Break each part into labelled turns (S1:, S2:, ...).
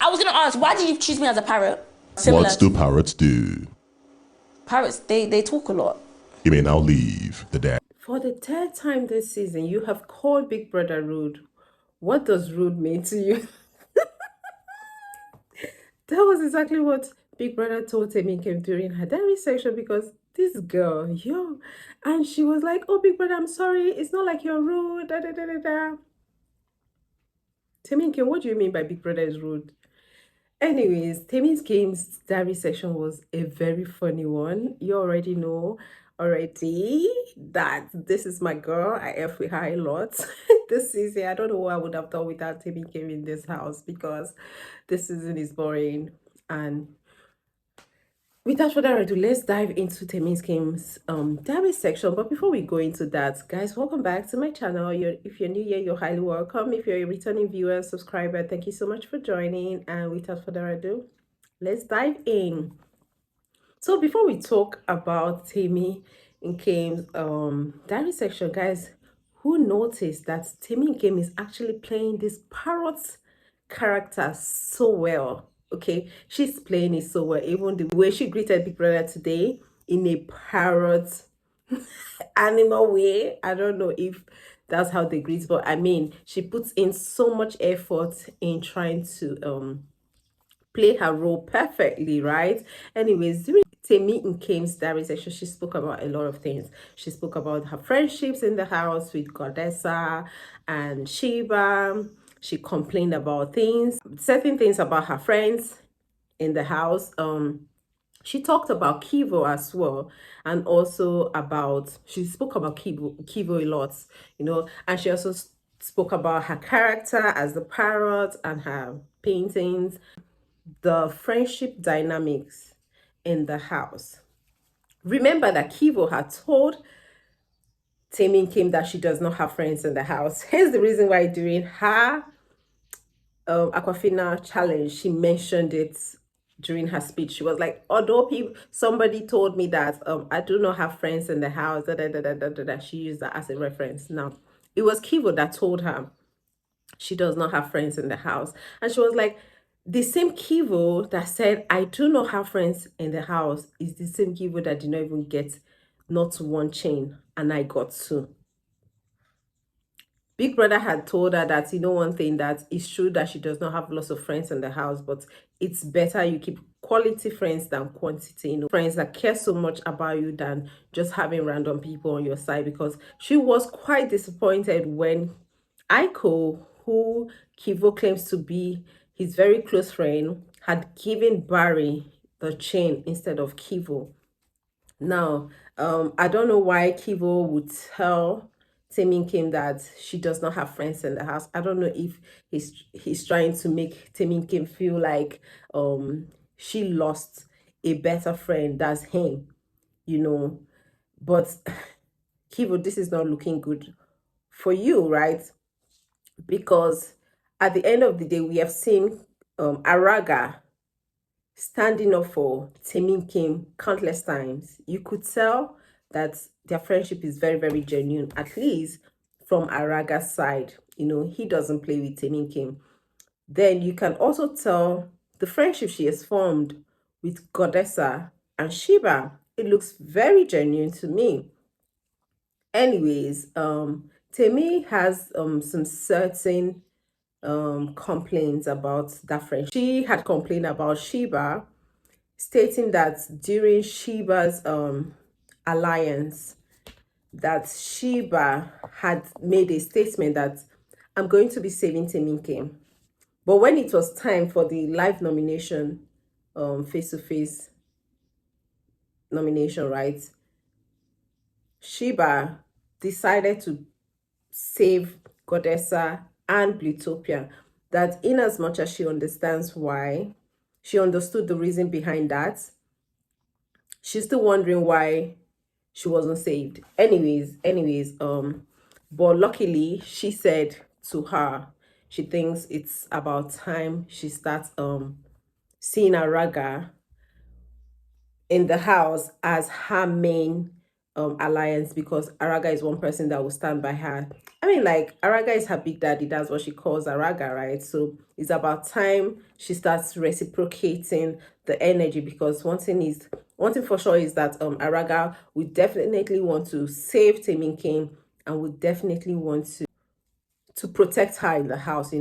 S1: I was gonna ask, why did you choose me as a parrot?
S2: What do parrots do?
S1: Parrots, they talk a lot.
S2: You may now leave the dance.
S3: For the third time this season, you have called Big Brother rude. What does rude mean to you? That was exactly what Big Brother told Temi came during her diary section, because this girl, yo, and she was like, oh, Big Brother, I'm sorry. It's not like you're rude. Da, da, da, da, da. Temi Kim, what do you mean by Big Brother is rude? Anyways, Temi Kim's diary section was a very funny one. You already know already that this is my girl. I F with her a lot. This season, I don't know what I would have done without Temi Kim in this house, because this season is boring. And without further ado, let's dive into Temi Kim's diary section. But before we go into that, guys, welcome back to my channel. If you're new here, you're highly welcome. If you're a returning viewer and subscriber, thank you so much for joining. And without further ado, let's dive in. So before we talk about Temi Kim's diary section, guys, who noticed that Temi Kim is actually playing this parrot character so well? Okay, she's playing it so well. Even the way she greeted Big Brother today in a parrot animal way. I don't know if that's how they greet, but I mean, she puts in so much effort in trying to play her role perfectly, right? Anyways, during Temi Kim's diary section, she spoke about a lot of things. She spoke about her friendships in the house with Goddessa and Sheba. She complained about certain things about her friends in the house. She talked about Keivo as well, and also she spoke about Keivo a lot, you know, and she also spoke about her character as the parrot and her paintings, the friendship dynamics in the house. Remember that Keivo had told Temi Kim that she does not have friends in the house. Here's the reason why during her Aquafina challenge, she mentioned it during her speech. She was like, although somebody told me that I do not have friends in the house, she used that as a reference. Now, it was Keivo that told her she does not have friends in the house. And she was like, the same Keivo that said, I do not have friends in the house, is the same Keivo that did not even get not one chain, and I got two. Big Brother had told her that, you know, one thing, that it's true that she does not have lots of friends in the house, but it's better you keep quality friends than quantity, you know, friends that care so much about you than just having random people on your side. Because she was quite disappointed when Aiko, who Keivo claims to be his very close friend, had given Barry the chain instead of Keivo. Now, I don't know why Keivo would tell Temi Kim that she does not have friends in the house. I don't know if he's trying to make Temi Kim feel like she lost a better friend, that's him, you know. But Keivo, this is not looking good for you, right? Because at the end of the day, we have seen Araga standing up for Temi Kim countless times. You could tell that their friendship is very, very genuine, at least from Araga's side. You know, he doesn't play with Temi Kim. Then you can also tell the friendship she has formed with Goddessa and Sheba. It looks very genuine to me. Anyways, Temi has some certain complaints about that friendship. She had complained about Sheba, stating that during Sheba's alliance, that Sheba had made a statement that I'm going to be saving Temi Kim. But when it was time for the live nomination, face-to-face nomination, right, Sheba decided to save Goddessa and Blutopia. That in as much as she understands why, she understood the reason behind that, she's still wondering why she wasn't saved. Anyways, but luckily she said to her, she thinks it's about time she starts seeing Araga in the house as her main alliance, because Araga is one person that will stand by her. I mean, like, Araga is her big daddy. That's what she calls Araga, right? So it's about time she starts reciprocating the energy, because one thing for sure is that Araga would definitely want to save Temi King, and would definitely want to protect her in the house,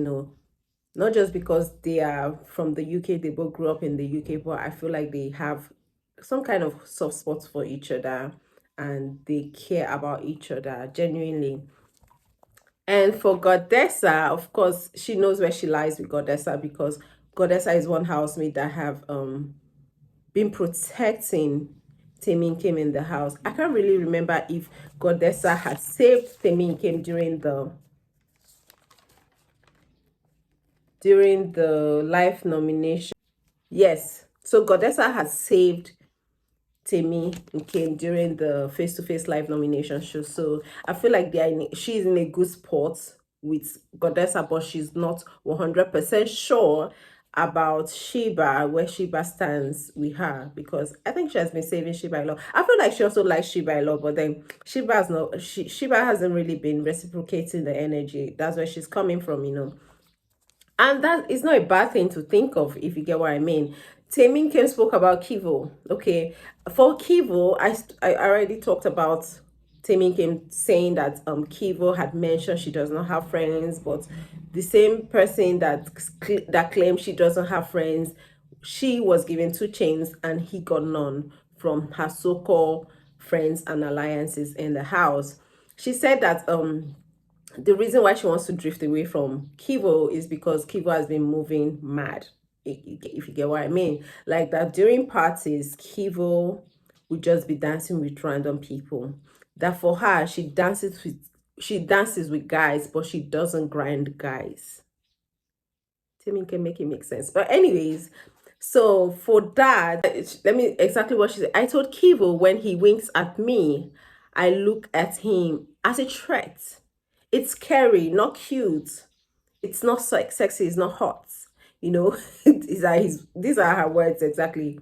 S3: not just because they are from the UK, they both grew up in the UK, but I feel like they have some kind of soft spots for each other, and they care about each other genuinely. And for Goddessa, of course, she knows where she lies with Goddessa, because Goddessa is one housemate that have been protecting Temi Kim in the house. I can't really remember if Goddessa had saved Temi Kim during the life nomination. Yes, so Goddessa has saved Temi came during the face-to-face live nomination show. So I feel like she's in a good spot with Goddessa, but she's not 100% sure about Sheba, where Sheba stands with her, because I think she has been saving Sheba a lot. I feel like she also likes Sheba a lot, but then Sheba hasn't really been reciprocating the energy. That's where she's coming from. And that is not a bad thing to think of, if you get what I mean. Temi Kim spoke about Keivo. Okay, for Keivo, I already talked about Temi Kim saying that Keivo had mentioned she does not have friends, but the same person that claimed she doesn't have friends, she was given 2 chains and he got none from her so-called friends and alliances in the house. She said that the reason why she wants to drift away from Keivo is because Keivo has been moving mad, if you get what I mean. Like that during parties, Keivo would just be dancing with random people. That for her, she dances with guys, but she doesn't grind guys. Timmy can make it make sense. But anyways, so for that, let me exactly what she said. I told Keivo when he winks at me, I look at him as a threat. It's scary, not cute. It's not sexy, it's not hot. These are her words exactly.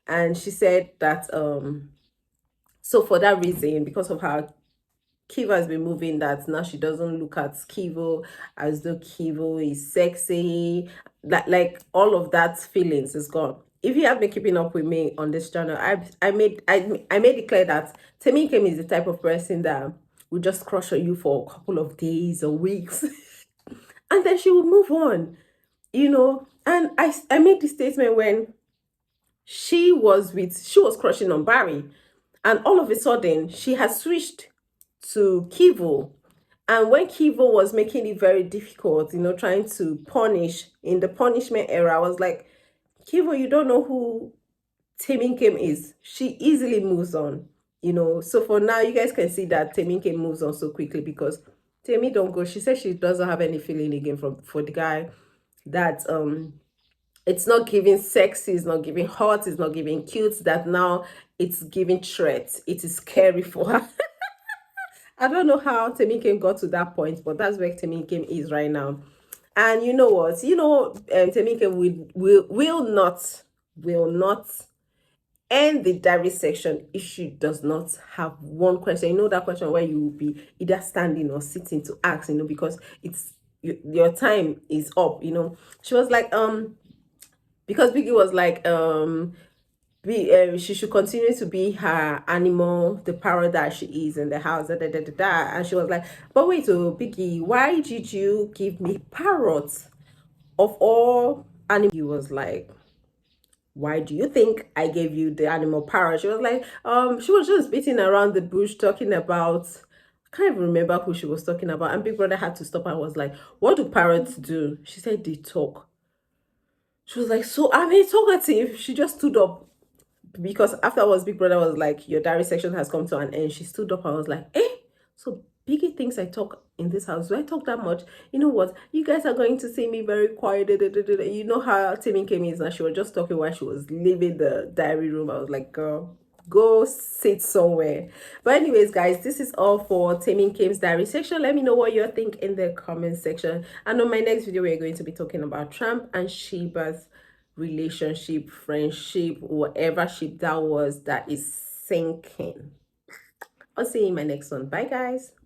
S3: And she said that so for that reason, because of how Keivo has been moving, that now she doesn't look at Keivo as though Keivo is sexy. Like all of that feelings is gone. If you have been keeping up with me on this channel, I made it clear that Temi Kim is the type of person that will just crush on you for a couple of days or weeks and then she will move on. And I made this statement when she was crushing on Barry, and all of a sudden she has switched to Keivo. And when Keivo was making it very difficult, trying to punish in the punishment era, I was like, Keivo, you don't know who Temi Kim is. She easily moves on, So for now, you guys can see that Temi Kim moves on so quickly, because Temi don't go. She says she doesn't have any feeling again for the guy. That it's not giving sexy, it's not giving hot, it's not giving cute. That now it's giving threat. It is scary for her. I don't know how Temi Kim got to that point, but that's where Temi Kim is right now. And you know what? Temi Kim will not end the diary section if she does not have one question. That question where you will be either standing or sitting to ask, because it's your time is up. She was like, because Biggie was like, she should continue to be her animal, the parrot that she is in the house, and she was like, but wait, Biggie, why did you give me parrots of all animals? He was like, why do you think I gave you the animal parrot? She was like, she was just beating around the bush talking about, I can't even remember who she was talking about. And Big Brother had to stop and was like, what do parrots do? She said they talk. She was like, so I'm a talkative. She just stood up, because afterwards Big Brother was like, your diary section has come to an end. She stood up and was like, so Biggie thinks I talk in this house. Do I talk that much? You know what? You guys are going to see me very quiet. You know how Temi came in and she was just talking while she was leaving the diary room. I was like, girl, go sit somewhere. But anyways, guys, this is all for Temi Kim's diary section. Let me know what you think in the comment section. And on my next video, we're going to be talking about Trump and Sheba's relationship, friendship, whatever ship that was that is sinking. I'll see you in my next one. Bye, guys.